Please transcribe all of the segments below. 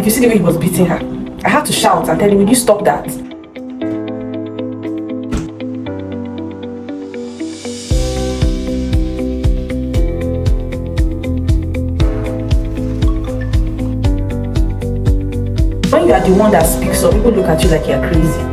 You see the way he was beating her? I had to shout and tell him, will you stop that? When you are the one that speaks up, people look at you like you're crazy.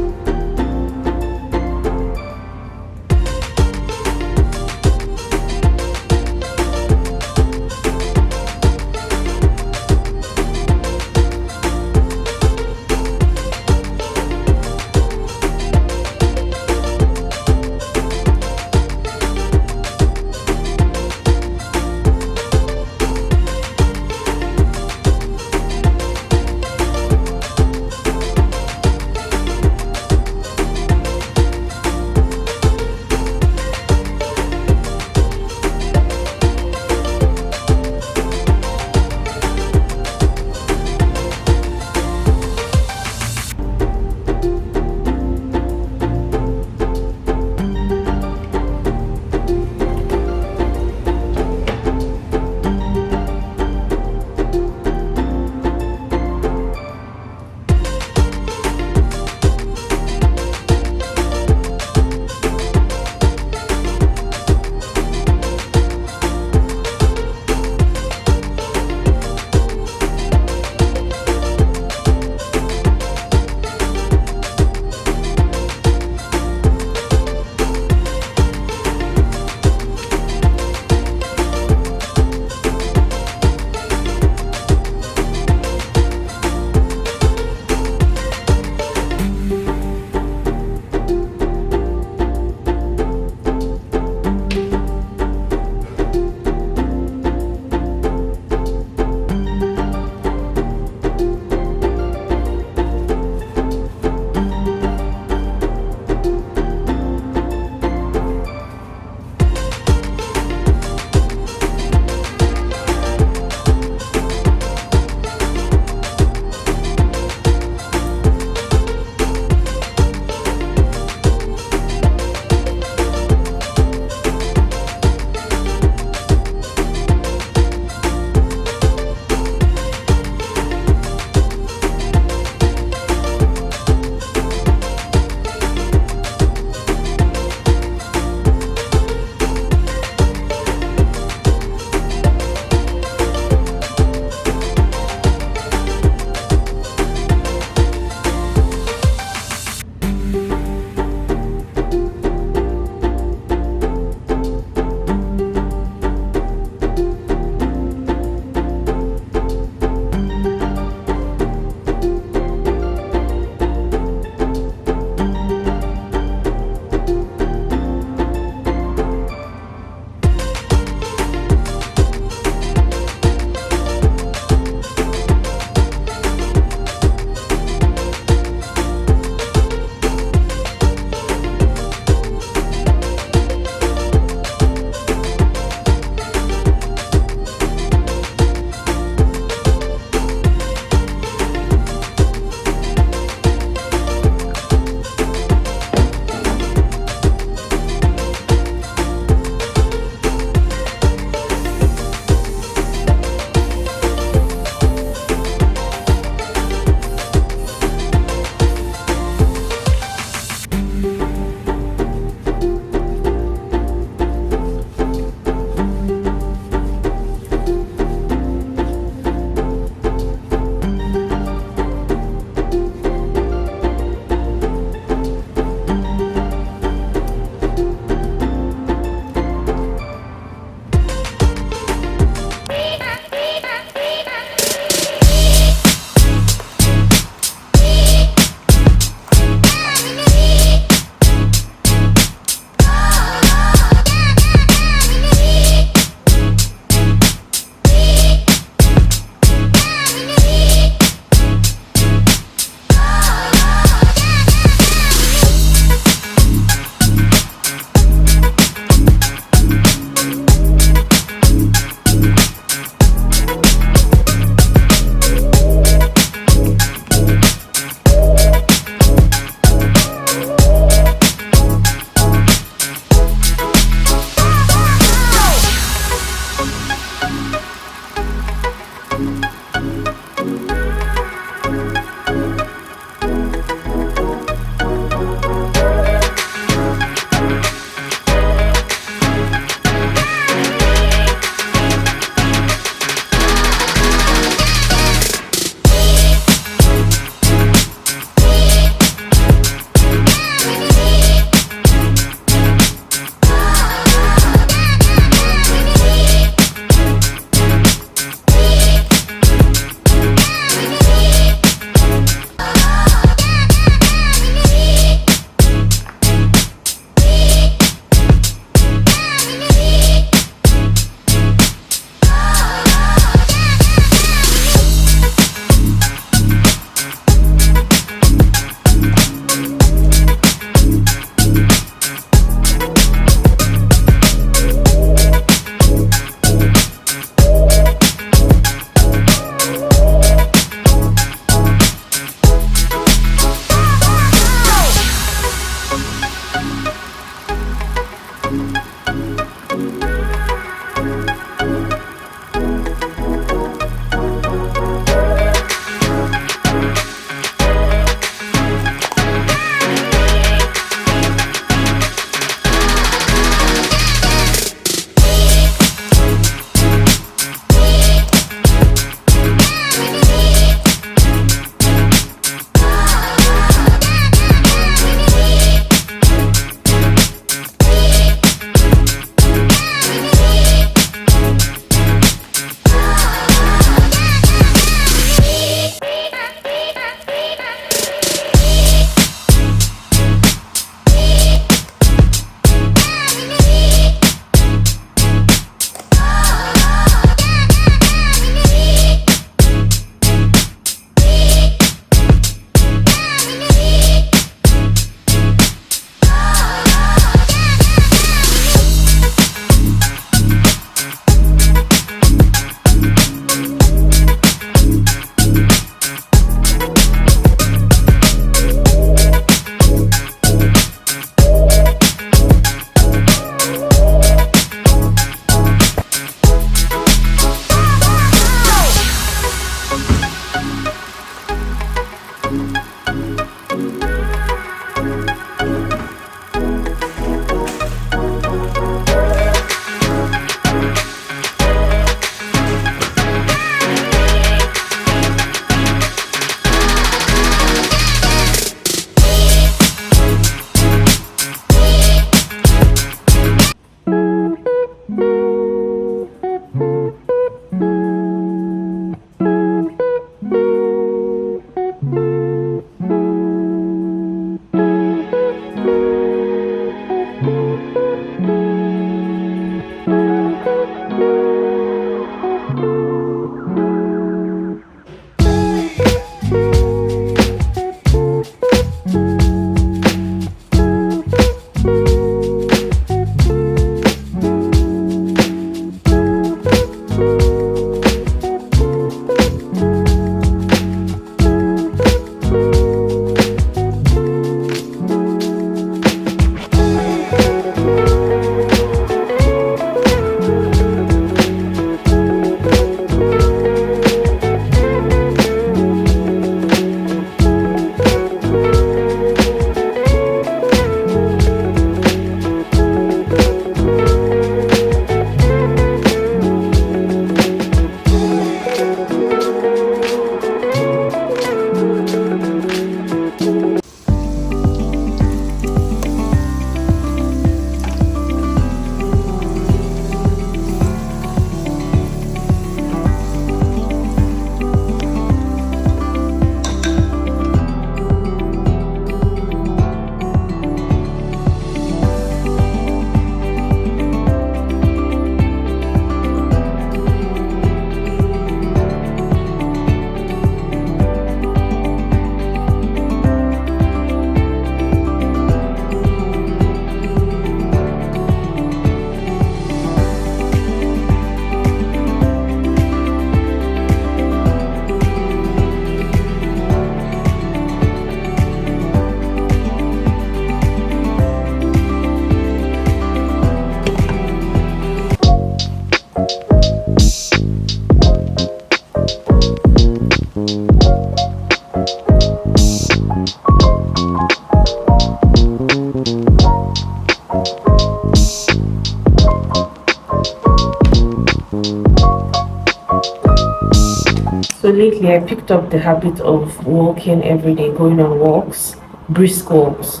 lately I picked up the habit of walking every day, going on walks, brisk walks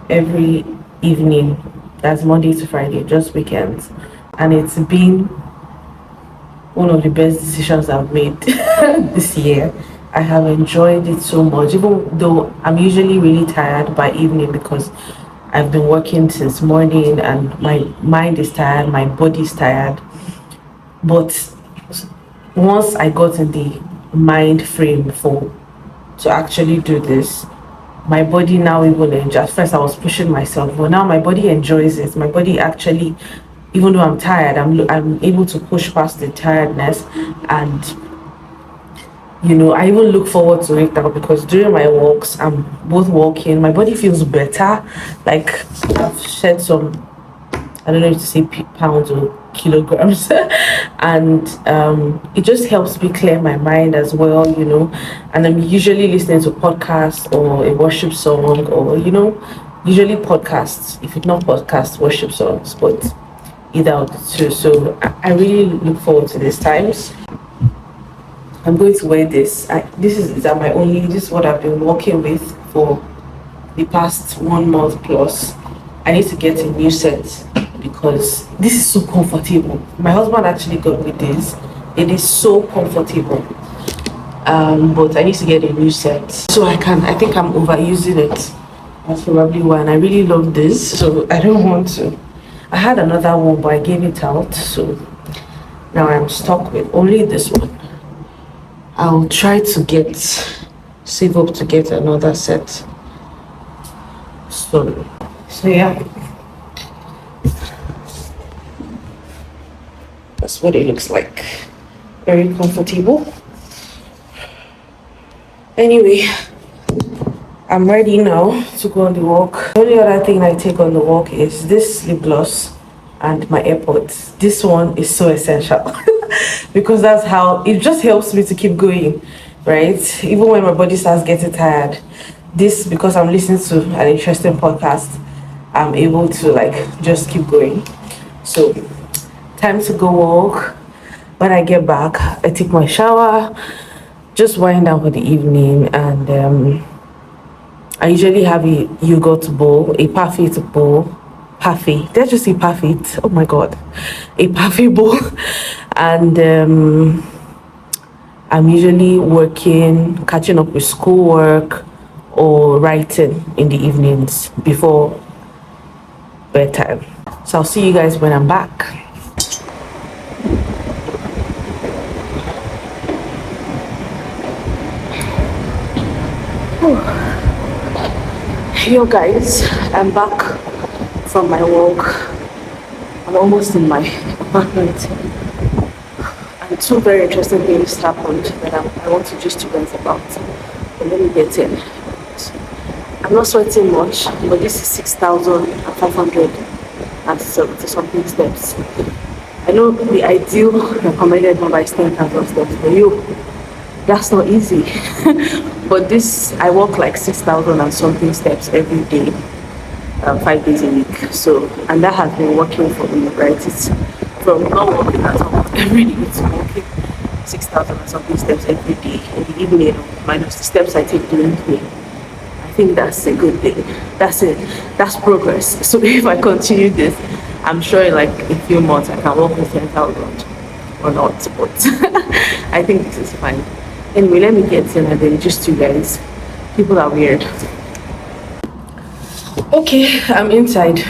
every evening. That's Monday to Friday, just weekends. And it's been one of the best decisions I've made this year. I have enjoyed it so much, even though I'm usually really tired by evening because I've been working since morning and my mind is tired, my body's tired. But once I got in the mind frame for to actually do this, my body now even enjoys. At first, I was pushing myself, but now my body enjoys it. My body actually, even though I'm tired, I'm able to push past the tiredness, and I even look forward to it now because during my walks, I'm both walking. My body feels better. Like I've shed some, I don't know if to say pounds or kilograms, and it just helps me clear my mind as well. And I'm usually listening to podcasts or a worship song, or usually podcasts. If it's not podcasts, worship songs, but either of the two. So I really look forward to these times. I'm going to wear this. This is what I've been working with for the past 1 month plus. I need to get a new set because this is so comfortable. My husband actually got me this. It is so comfortable. But I need to get a new set. So I think I'm overusing it. That's probably why. And I really love this. So I don't want to. I had another one, but I gave it out. So now I'm stuck with only this one. I'll try to save up to get another set. So yeah. That's what it looks like. Very comfortable. Anyway, I'm ready now to go on the walk. The only other thing I take on the walk is this lip gloss and my AirPods. This one is so essential because that's how it just helps me to keep going, right? Even when my body starts getting tired, because I'm listening to an interesting podcast, I'm able to just keep going. So time to go walk. When I get back, I take my shower, just wind down for the evening, and I usually have a yogurt bowl, a parfait bowl. Parfait. Did I just say parfait? Oh my god. A parfait bowl. And I'm usually working, catching up with schoolwork or writing in the evenings before bedtime. So I'll see you guys when I'm back. Yo guys, I'm back from my walk. I'm almost in my apartment, and two very interesting things happened that I want to just to guys about. But let me get in. I'm not sweating much, but this is 6,570 something steps. I know the ideal recommended number is 10,000 steps, but that's not easy. But I walk like 6,000 and something steps every day, 5 days a week. So, and that has been working for me, right? It's from not walking at all every day to walking 6,000 and something steps every day in the evening, minus the steps I take during the day. I think that's a good thing. That's it. That's progress. So if I continue this, I'm sure in like a few months I can walk with 10,000 or not, but I think this is fine. Anyway, let me get in and then just you guys. People are weird. Okay, I'm inside.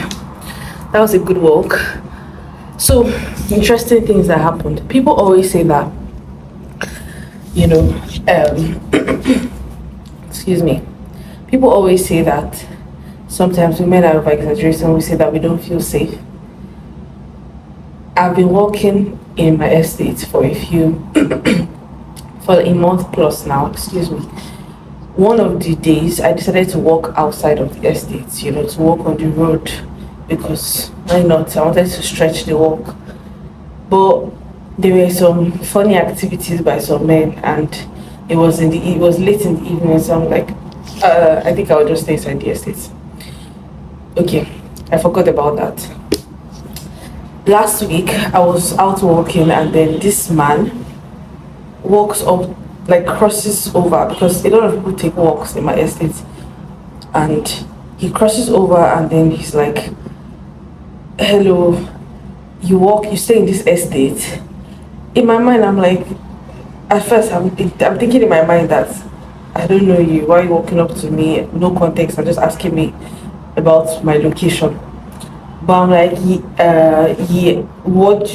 That was a good walk. So, interesting things that happened. People always say that, excuse me. People always say that sometimes women are over exaggerating. We say that we don't feel safe. I've been walking in my estate for a month plus now, excuse me. One of the days I decided to walk outside of the estate, to walk on the road because why not? I wanted to stretch the walk. But there were some funny activities by some men and it was late in the evening, so I'm like, I think I'll just stay inside the estate. Okay, I forgot about that. Last week I was out walking and then this man walks up like crosses over, because a lot of people take walks in my estate, and he crosses over and then he's like, hello, you stay in this estate. In my mind, I'm like, at first I'm thinking in my mind that I don't know you, why are you walking up to me, no context, and just asking me about my location. But I'm like, yeah, what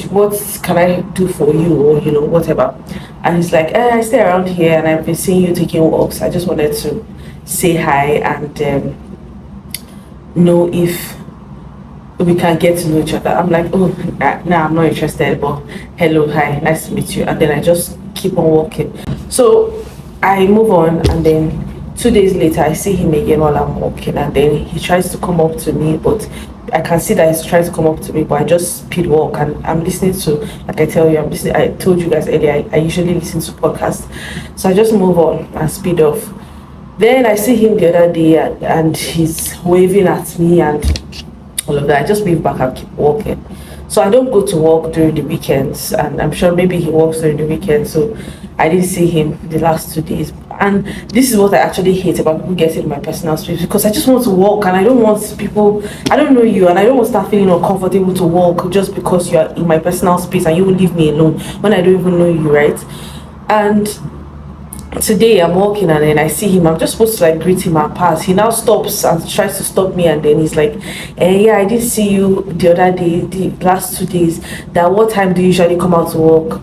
can I do for you, or whatever. And he's like, I stay around here and I've been seeing you taking walks. I just wanted to say hi and know if we can get to know each other. I'm like, oh, no, I'm not interested, but hello, hi, nice to meet you. And then I just keep on walking. So I move on, and then 2 days later, I see him again while I'm walking, and then he tries to come up to me, but I can see that he's trying to come up to me, but I just speed walk, and I'm listening to, like I tell you, I'm listening. I told you guys earlier, I usually listen to podcasts, so I just move on and speed off. Then I see him the other day, and he's waving at me and all of that. I just wave back and keep walking. So I don't go to work during the weekends, and I'm sure maybe he works during the weekend. So I didn't see him the last 2 days. And this is what I actually hate about people getting in my personal space, because I just want to walk and I don't want people, I don't know you, and I don't want to start feeling uncomfortable to walk just because you're in my personal space and you will leave me alone when I don't even know you, right? And today I'm walking and then I see him. I'm just supposed to like greet him and pass. He now stops and tries to stop me, and then he's like, yeah, I did see you the other day, the last 2 days. That what time do you usually come out to work?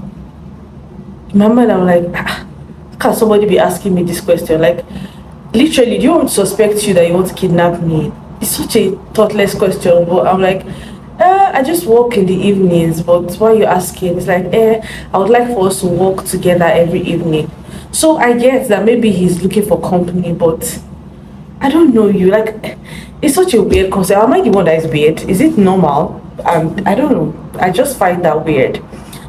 In my mind, I'm like, how can somebody be asking me this question? Like, literally, do you want me to suspect you that you want to kidnap me? It's such a thoughtless question, but I'm like, I just walk in the evenings, but why are you asking? It's like, I would like for us to walk together every evening. So I get that maybe he's looking for company, but I don't know you. Like, it's such a weird concept. Am I the one that is weird? Is it normal? I don't know. I just find that weird.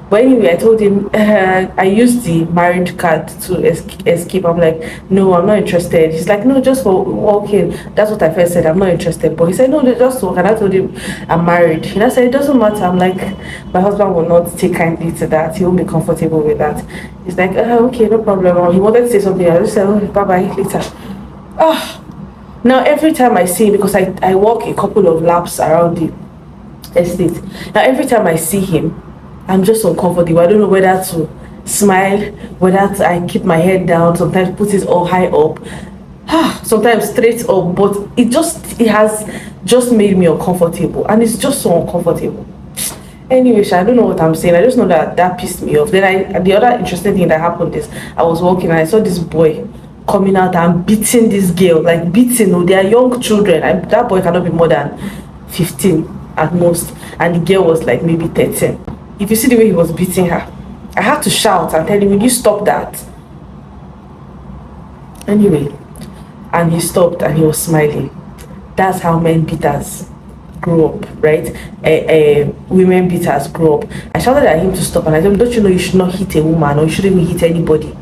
But anyway, I told him I used the married card to escape. I'm like, no, I'm not interested. He's like, no, just for walking. That's what I first said. I'm not interested. But he said, no, just walk. And I told him I'm married. And I said, it doesn't matter. I'm like, my husband will not take kindly to that. He won't be comfortable with that. He's like, okay, no problem. He wanted to say something. I just said, oh, bye bye later. Ah, now every time I see him, because I walk a couple of laps around the estate. Now every time I see him, I'm just uncomfortable. I don't know whether to smile, whether I keep my head down, sometimes put it all high up, sometimes straight up, but it has just made me uncomfortable, and it's just so uncomfortable. Anyway, I don't know what I'm saying. I just know that pissed me off. Then the other interesting thing that happened is I was walking and I saw this boy coming out and beating this girl, like beating. Oh, they are young children. That boy cannot be more than 15 at most, and the girl was like maybe 13. If you see the way he was beating her, I had to shout and tell him, will you stop that? Anyway, and he stopped and he was smiling. That's how men beaters grow up, right? Women beaters grow up. I shouted at him to stop, and I told him, don't you know you should not hit a woman, or you shouldn't even hit anybody?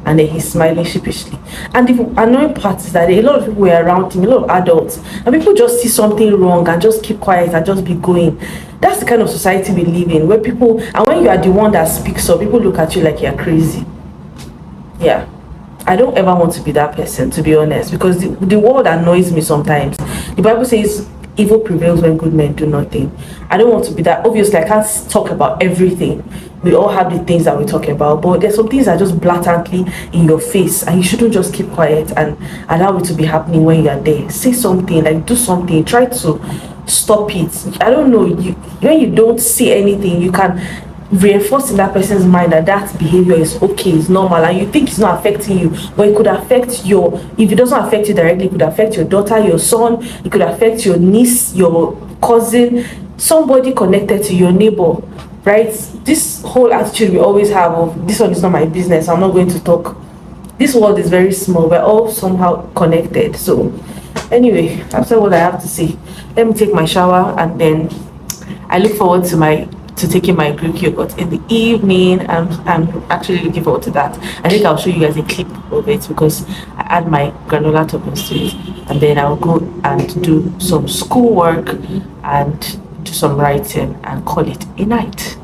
And then he's smiling sheepishly. And the annoying part is that a lot of people were around him, a lot of adults, and people just see something wrong and just keep quiet and just be going. That's the kind of society we live in, where people, and when you are the one that speaks up, people look at you like you're crazy. Yeah. I don't ever want to be that person, to be honest, because the world annoys me sometimes. The Bible says evil prevails when good men do nothing. I don't want to be that. Obviously, I can't talk about everything. We all have the things that we talk about, but there's some things that are just blatantly in your face, and you shouldn't just keep quiet and allow it to be happening when you are there. Say something, like do something, try to stop it. I don't know, when you don't see anything, you can reinforce in that person's mind that that behavior is okay, it's normal, and you think it's not affecting you, but it could affect if it doesn't affect you directly, it could affect your daughter, your son, it could affect your niece, your cousin, somebody connected to your neighbor, right? This whole attitude we always have of, this one is not my business, I'm not going to talk. This world is very small, we're all somehow connected. So anyway, that's all I have to say. Let me take my shower, and then I look forward to taking my Greek yogurt in the evening. I'm actually looking forward to that. I think I'll show you guys a clip of it, because I add my granola toppings to it, and then I'll go and do some schoolwork and do some writing and call it a night.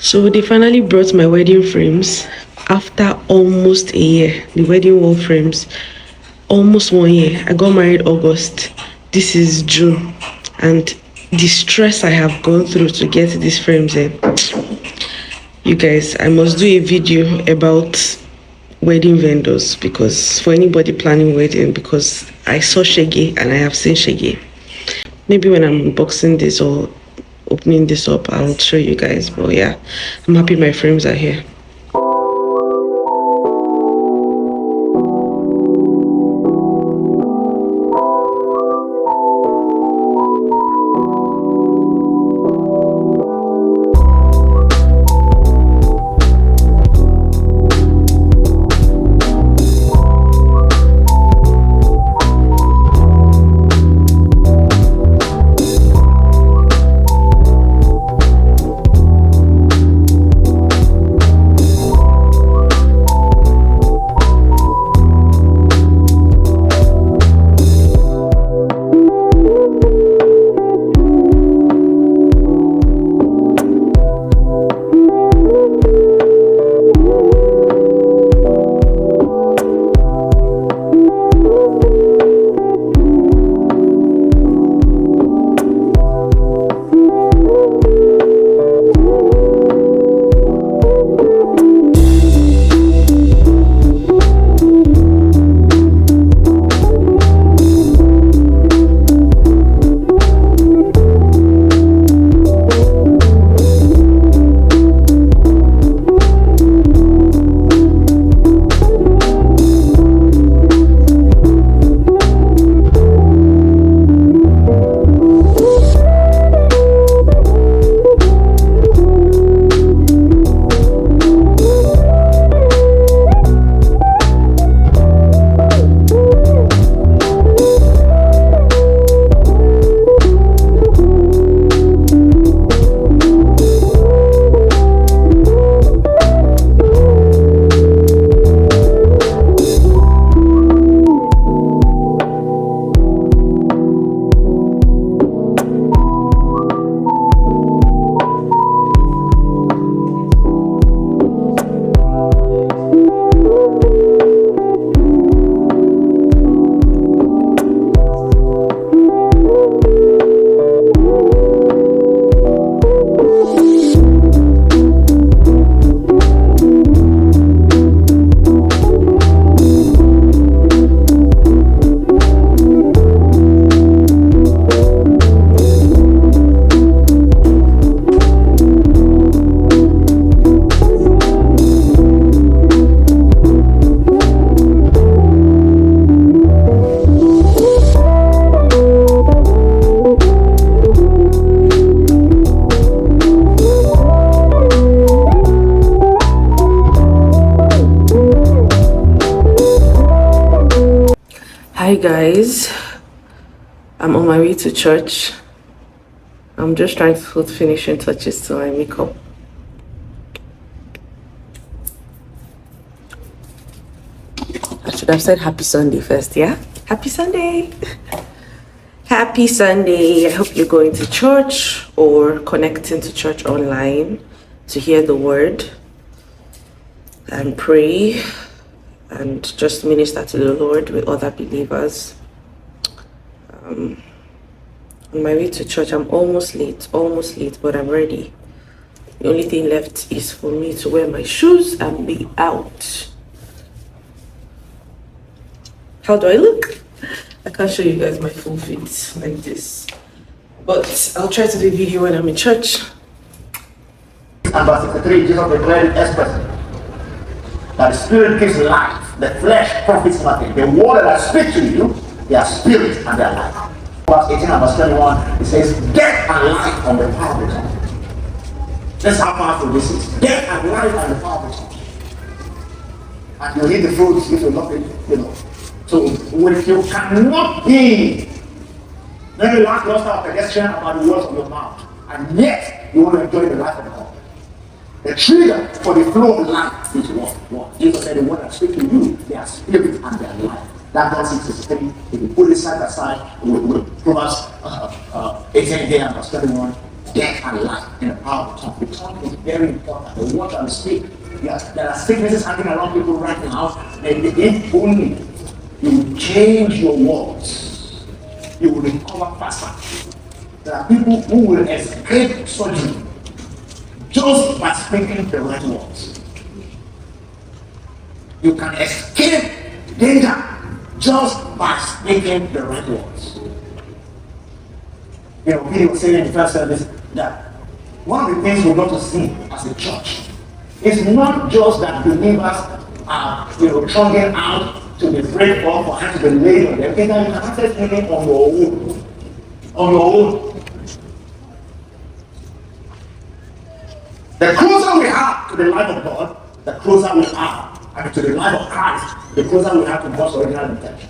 So they finally brought my wedding frames after almost a year. The wedding wall frames, almost 1 year. I got married August. This is June, and the stress I have gone through to get these frames in. You guys, I must do a video about wedding vendors, because for anybody planning wedding, because I saw Shege and I have seen Shege. Maybe when I'm unboxing this or opening this up, I'll show you guys. But yeah, I'm happy my frames are here. Hi guys, I'm on my way to church. I'm just trying to put finishing touches to my makeup. I should have said happy Sunday first, yeah? Happy Sunday! Happy Sunday! I hope you're going to church or connecting to church online to hear the word and pray and just minister to the Lord with other believers. On my way to church, I'm almost late, but I'm ready. The only thing left is for me to wear my shoes and be out. How do I look? I can't show you guys my full fit like this, but I'll try to do a video when I'm in church. And verse 63, Jesus declared it expressly that the Spirit gives life, the flesh profits nothing. The word that I speak to you, they are spirit and they are life. Verse 18 and verse 21, it says, death and life on the power of the tongue. That's how powerful this is. Death and life on the power of the tongue. And you eat the fruits if you love it, you know. So if you cannot be very lackluster or pedestrian about the words of your mouth, and yet you want to enjoy the life of the tongue. The trigger for the flow of life is what? Jesus said, the word that speaks to you, they are spirit and they are life. That John 6:63, if you put it side by side with Proverbs 18 and verse 21, death and life in the power of the tongue. The tongue is very important. The word and the speak. Yes, there are sicknesses happening around people right now. And if only you change your words, you will recover faster. There are people who will escape surgery just by speaking the right words. You can escape danger just by speaking the right words. You know, Peter was saying in the first service that one of the things we've got to see as a church is not just that believers are, trudging out to the break up or have to be laid on them. It's that you can access healing on your own. On your own. The closer we are to the life of God, the closer we are, to the life of Christ, the closer we are to God's original intention.